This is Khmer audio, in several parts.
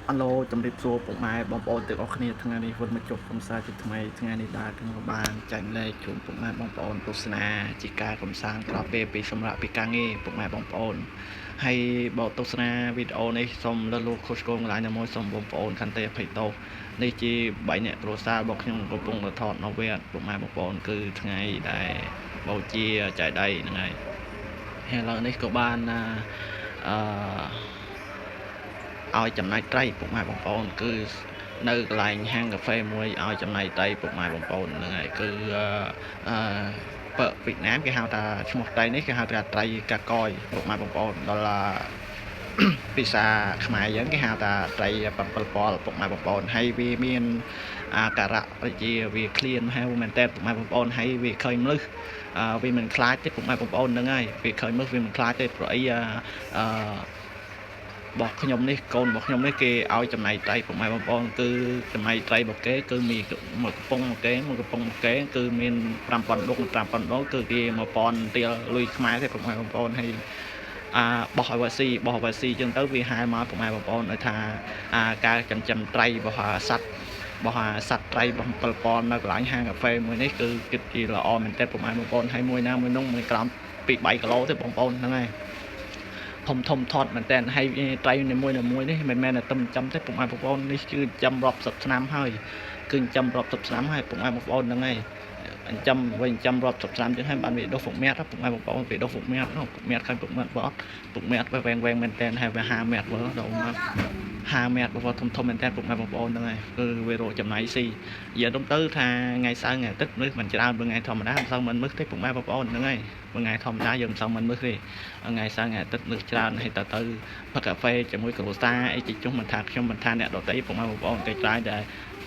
អឡូជំរាបសួរពុកម៉ែបងប្អូនទាំងអស់គ្នាថ្ងៃនេះវិលមកជួបកំសាន្តជាថ្មីថ្ងៃនេះដែរខ្ញុំក៏បានចែកលេខជូនពុកម៉ែបងប្អូនទស្សនាជាការកំសាន្តក្រោយពេលពីសម្រាប់ពីការងារពុកម៉ែបងប្អូនហើយបើទស្សនាវីដេអូនេះសូមលើលោកខុសឆ្គងកន្លែងណាមួយសូមបងប្អូនខន្តីអភ័យទោសនេះជា3អ្នកគ្រួសាររបស់ខ្ញុំកំពុងថតនៅវត្តពុកម៉ែបងប្អូនគឺថ្ងៃដែលបូជាចែកដៃហ្នឹងហើយហើយឥឡូវនេះក៏បានឲ្យចំណាយត្រីពុកម៉ែបងប្អូនគឺនៅកន្លែងហាងកាហ្វេមួយឲ្យចំណាយត្រីពុកម៉ែបងប្អូនហ្នឹងហើយគឺបើវៀតណាមគេហៅថាឈ្មោះត្រីនេះគេហៅថាត្រីកាកយពុកម៉ែបងប្អូនដល់ភាសាខ្មែរយើងគេហៅថាត្រី7ពលពុកម៉ែបងប្អូនហើយវាមានអាការៈជាវាឃ្លានហៅមែនតើពុកម៉ែបងប្អូនហើយវាឃើញមនុស្សវាមិនខ្លាចទេពុកម៉ែបងប្អូនហ្នឹងហើយវាឃើញមនុស្សវាមិនខ្លាចទេព្រោះអីរបស់ខ្ញុំនេះកូនរបស់ខ្ញុំនេះគេឲ្យចំណៃត្រីពុកម៉ែបងប្អូនគឺចំណៃត្រីរបស់គេគឺមានមួយកំប៉ុងមកគេគឺមាន5000ដុក5000ដុកគឺគេ1000ទៀលលុយខ្មែរទេពុកម៉ែបងប្អូនហើយបោះឲ្យវាស៊ីអញ្ចឹងទៅវាហែមកពុកម៉ែបងប្អូនឲ្យថាការចិញ្ចឹមត្រីរបស់សត្វត្រីរបស់7ប៉ុននៅកន្លែងហាងកាហ្វេមួយនេះគឺគិតជាល្អមែនតើពុកម៉ែបងប្អូនហើយមួយណាមួយនោះមិនក្រោមពី3គីឡូទេបងប្អូនហ្នឹងហើយធំធាត់មែនតើហើយត្រីនីមួយនេះមិនមែនតែទំចំទេពុកម៉ែបងប្អូននេះគឺចំរាប់10ឆ្នាំហើយគឺចំរាប់10ឆ្នាំហើយពុកម៉ែបងប្អូនហ្នឹងហើយចាំវិញចាំរាប់10ឆ្នាំចឹងហើយបានវាដុះពុកមាត់ពុកម៉ែបងប្អូនវាដុះពុកមាត់ឃើញពុកមាត់បត់ពុកមាត់វែងមែនតើហើយវា50ម៉ែត្រមើលដល់មក50ម៉ែត្របងធំមែនតើពុកម៉ែបងប្អូនហ្នឹងហើយគឺវារកចំណាយស៊ីនិយាយទៅថាថ្ងៃសៅរ៍ថ្ងៃអាទិត្យនេះមិនច្រើនបើថ្ងៃធម្មតាមិនសូវមិនមើលទេពុកម៉ែបងប្អូនហ្នឹងហើយថ្ងៃធម្មតាយើងមិនសូវមិនមើលទេថ្ងៃសៅរ៍ថ្ងៃអាទិត្យនឹកច្រើនហើយទៅផឹកកាហ្វេជាមួយគ្រួសារអីតិចចុះមិនថាខ្ញុំមិនថាអ្នកដទៃពុកម៉ែបងប្អូនគេច្រើនតែ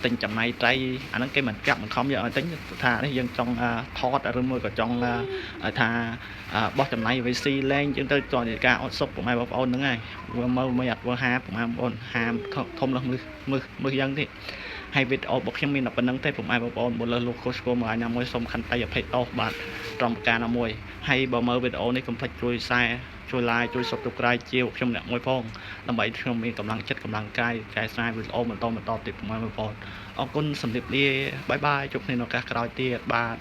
ទិញចំណៃត្រីអាហ្នឹងគេមិនកាប់មិនខំយកឲ្យទិញថានេះយើងចង់ថតឬមួយក៏ចង់ថាបោះចំណៃវាស៊ីលែងជាងទៅតនីការអត់សុខពុកម៉ែបងប្អូនហ្នឹងហើយមើលមិនអត់មើលហាពុកម៉ែបងប្អូនហាធំឡើងមើលយ៉ាងនេះហើយវីដេអូរបស់ខ្ញុំមានតែប៉ុណ្្នឹងទេពុកម៉ែបងប្អូនបើលើលោកខុសឆ្គងមកណាមួយសូមខន្តីអភ័យទោសបាទត្រង់ប្រការណាមួយហើយបើមើលវីដេអូនេះកុំភ្លេចជួយ share ជួយ like ជួយ subscribe ជាខ្ញុំអ្នកមួយផងដើម្បីខ្ញុំមានកម្លាំងចិត្តកម្លាំងកាយកែស្រាយវីដេអូបន្តទៀតពុកម៉ែបងប្អូនអរគុណសម្រាប់លាបាយបាយជួបគ្នានៅឱកាសក្រោយទៀតបាទ